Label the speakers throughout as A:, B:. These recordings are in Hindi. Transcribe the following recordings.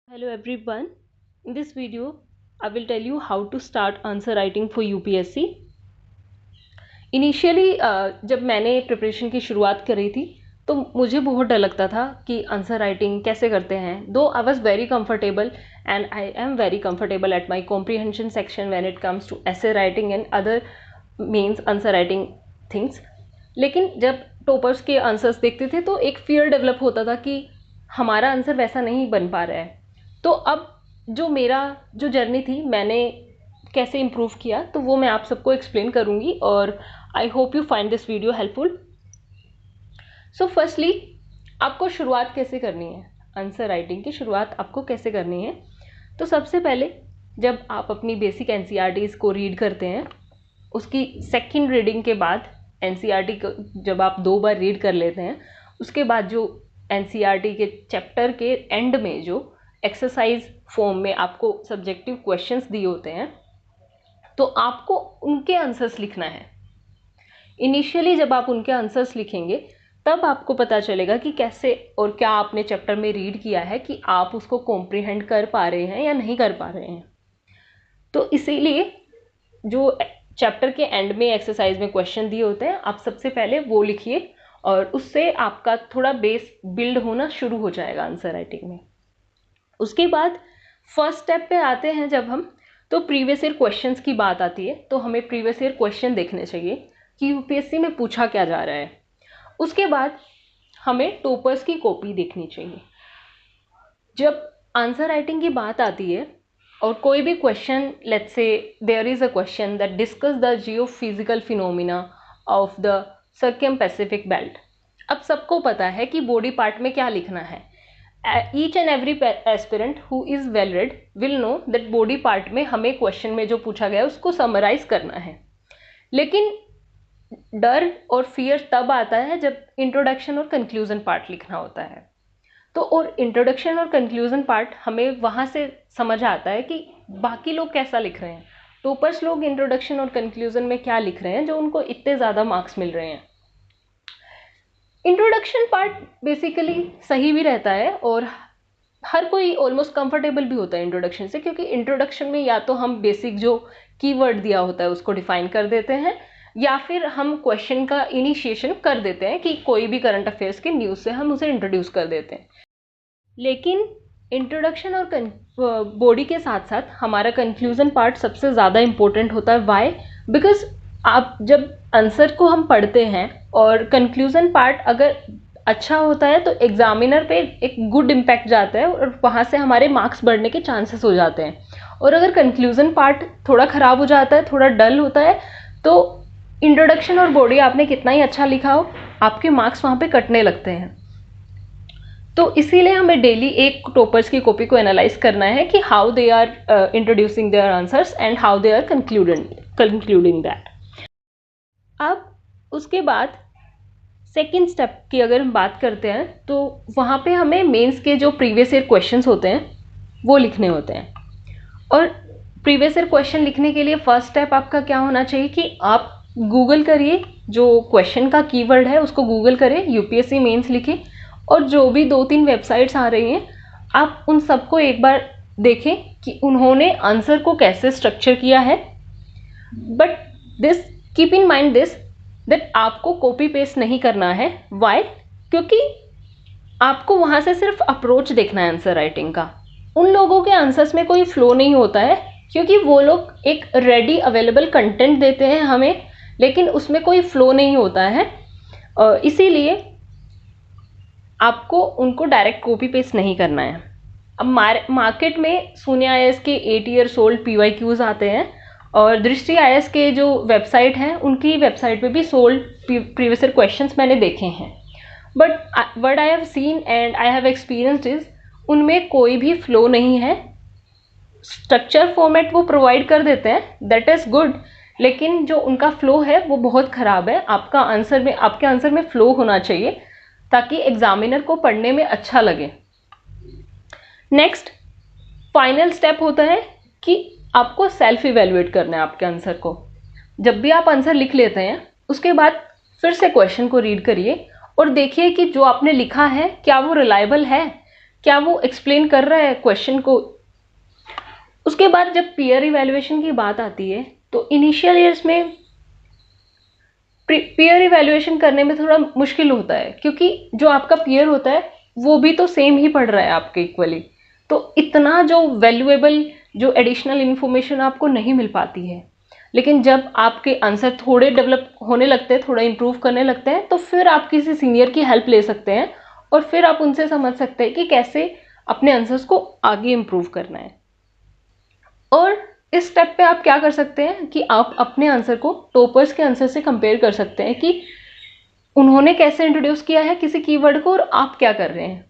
A: Hello everyone. In this video, I will tell you how to start answer writing for UPSC. Initially जब मैंने प्रिपरेशन की शुरुआत करी थी तो मुझे बहुत डर लगता था कि आंसर राइटिंग कैसे करते हैं. Though I was very comfortable and I am very comfortable at my comprehension section when it comes to essay writing and other means answer writing things. लेकिन जब टॉपर्स के आंसर्स देखते थे तो एक फियर डेवलप होता था कि हमारा आंसर वैसा नहीं बन पा रहा है. तो अब जो जर्नी थी मैंने कैसे इम्प्रूव किया तो वो मैं आप सबको एक्सप्लेन करूँगी और I hope you find this video helpful. So firstly आपको शुरुआत कैसे करनी है, आंसर राइटिंग की शुरुआत आपको कैसे करनी है. तो सबसे पहले जब आप अपनी बेसिक एनसीईआरटीज़ को रीड करते हैं उसकी सेकंड रीडिंग के बाद एनसीईआरटी को जब आप 2 बार रीड कर लेते हैं उसके बाद जो एनसीईआरटी के चैप्टर के एंड में जो एक्सरसाइज फॉर्म में आपको सब्जेक्टिव क्वेश्चंस दिए होते हैं तो आपको उनके आंसर्स लिखना है. इनिशियली जब आप उनके आंसर्स लिखेंगे तब आपको पता चलेगा कि कैसे और क्या आपने चैप्टर में रीड किया है कि आप उसको कॉम्प्रिहेंड कर पा रहे हैं या नहीं कर पा रहे हैं. तो इसीलिए जो चैप्टर के एंड में एक्सरसाइज में क्वेश्चन दिए होते हैं आप सबसे पहले वो लिखिए और उससे आपका थोड़ा बेस बिल्ड होना शुरू हो जाएगा आंसर राइटिंग में. उसके बाद फर्स्ट स्टेप पे आते हैं जब हम, तो प्रीवियस ईयर क्वेश्चंस की बात आती है तो हमें प्रीवियस ईयर क्वेश्चन देखने चाहिए कि यूपीएससी में पूछा क्या जा रहा है. उसके बाद हमें टॉपर्स की कॉपी देखनी चाहिए. जब आंसर राइटिंग की बात आती है और कोई भी question, let's say there is a question that discuss the geophysical phenomena of the circum Pacific belt. अब सबको पता है कि बॉडी पार्ट में क्या लिखना है. Each and every aspirant who is well read will know that body part में हमें क्वेश्चन में जो पूछा गया है उसको समराइज करना है. लेकिन डर और फियर तब आता है जब इंट्रोडक्शन और कंक्लूजन पार्ट लिखना होता है. तो और इंट्रोडक्शन और कंक्लूजन पार्ट हमें वहाँ से समझ आता है कि बाकी लोग कैसा लिख रहे हैं. टॉपर्स लोग इंट्रोडक्शन और कंक्लूजन में क्या लिख रहे हैं जो उनको इतने ज़्यादा मार्क्स मिल रहे हैं. इंट्रोडक्शन पार्ट बेसिकली सही भी रहता है और हर कोई ऑलमोस्ट कंफर्टेबल भी होता है इंट्रोडक्शन से, क्योंकि इंट्रोडक्शन में या तो हम बेसिक जो कीवर्ड दिया होता है उसको डिफाइन कर देते हैं या फिर हम क्वेश्चन का इनिशिएशन कर देते हैं कि कोई भी करंट अफेयर्स के न्यूज़ से हम उसे इंट्रोड्यूस कर देते हैं. लेकिन इंट्रोडक्शन और बॉडी के साथ साथ हमारा कंक्लूजन पार्ट सबसे ज़्यादा इम्पोर्टेंट होता है. वाई? बिकॉज आप जब आंसर को हम पढ़ते हैं और कंक्लूजन पार्ट अगर अच्छा होता है तो एग्जामिनर पे एक गुड इम्पैक्ट जाता है और वहाँ से हमारे मार्क्स बढ़ने के चांसेस हो जाते हैं. और अगर कंक्लूजन पार्ट थोड़ा ख़राब हो जाता है, थोड़ा डल होता है, तो इंट्रोडक्शन और बॉडी आपने कितना ही अच्छा लिखा हो आपके मार्क्स वहाँ पे कटने लगते हैं. तो इसीलिए हमें डेली एक टॉपर्स की कॉपी को एनालाइज करना है कि how they are introducing their answers and how they are concluding that. अब उसके बाद सेकेंड स्टेप की अगर हम बात करते हैं तो वहाँ पे हमें मेंस के जो प्रीवियस ईयर क्वेश्चंस होते हैं वो लिखने होते हैं. और प्रीवियस ईयर क्वेश्चन लिखने के लिए फर्स्ट स्टेप आपका क्या होना चाहिए कि आप गूगल करिए, जो क्वेश्चन का कीवर्ड है उसको गूगल करें, यूपीएससी मेंस लिखें और जो भी 2-3 वेबसाइट्स आ रही हैं आप उन सबको एक बार देखें कि उन्होंने आंसर को कैसे स्ट्रक्चर किया है. But this keep in mind this that आपको कॉपी पेस्ट नहीं करना है. वाई? क्योंकि आपको वहाँ से सिर्फ अप्रोच देखना है आंसर राइटिंग का. उन लोगों के आंसर्स में कोई फ्लो नहीं होता है क्योंकि वो लोग एक रेडी अवेलेबल कंटेंट देते हैं हमें, लेकिन उसमें कोई फ्लो नहीं होता है. इसीलिए आपको उनको डायरेक्ट कॉपी पेस्ट नहीं करना है. अब मार्केट में शून्य आईएएस के 8 ईयर्स ओल्ड PYQs आते हैं और दृष्टि आईएएस के जो वेबसाइट हैं उनकी वेबसाइट पे भी सोल्ड प्रीवियस ईयर क्वेश्चंस मैंने देखे हैं. But what I have seen and I have experienced is उनमें कोई भी फ्लो नहीं है. स्ट्रक्चर फॉर्मेट वो प्रोवाइड कर देते हैं, दैट इज़ गुड, लेकिन जो उनका फ्लो है वो बहुत ख़राब है. आपके आंसर में फ्लो होना चाहिए ताकि एग्जामिनर को पढ़ने में अच्छा लगे. नेक्स्ट फाइनल स्टेप होता है कि आपको सेल्फ इवेल्युएट करना है आपके आंसर को. जब भी आप आंसर लिख लेते हैं उसके बाद फिर से क्वेश्चन को रीड करिए और देखिए कि जो आपने लिखा है क्या वो रिलायबल है, क्या वो एक्सप्लेन कर रहा है क्वेश्चन को। उसके बाद जब पीयर इवैल्यूएशन की बात आती है तो इनिशियल ईयर्स में पीयर इवैल्यूएशन करने में थोड़ा मुश्किल होता है, क्योंकि जो आपका पीयर होता है वो भी तो सेम ही पढ़ रहा है आपके इक्वली, तो इतना जो वैल्यूएबल जो एडिशनल इन्फॉर्मेशन आपको नहीं मिल पाती है। लेकिन जब आपके आंसर थोड़े डेवलप होने लगते हैं, थोड़ा इंप्रूव करने लगते हैं, तो फिर आप किसी सीनियर की हेल्प ले सकते हैं और फिर आप उनसे समझ सकते हैं कि कैसे अपने आंसर्स को आगे इंप्रूव करना है। और इस स्टेप पे आप क्या कर सकते हैं कि आप अपने आंसर को टॉपर्स के आंसर से कंपेयर कर सकते हैं कि उन्होंने कैसे इंट्रोड्यूस किया है किसी कीवर्ड को और आप क्या कर रहे हैं।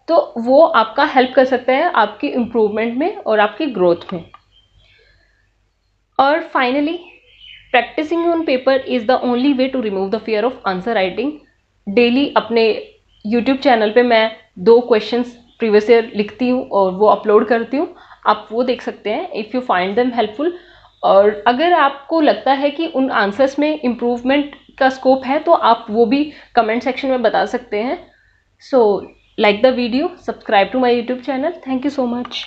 A: तो वो आपका हेल्प कर सकता है आपकी इम्प्रूवमेंट में और आपकी ग्रोथ में। और finally, practising on paper is the only way to remove the fear of answer writing. Daily अपने यूट्यूब चैनल पे मैं 2 क्वेश्चंस प्रीवियस ईयर लिखती हूँ और वो अपलोड करती हूँ, आप वो देख सकते हैं if you find them helpful. और अगर आपको लगता है कि उन आंसर्स में इम्प्रूवमेंट का स्कोप है तो आप वो भी कमेंट सेक्शन में बता सकते हैं। So like the video, subscribe to my YouTube channel. Thank you so much.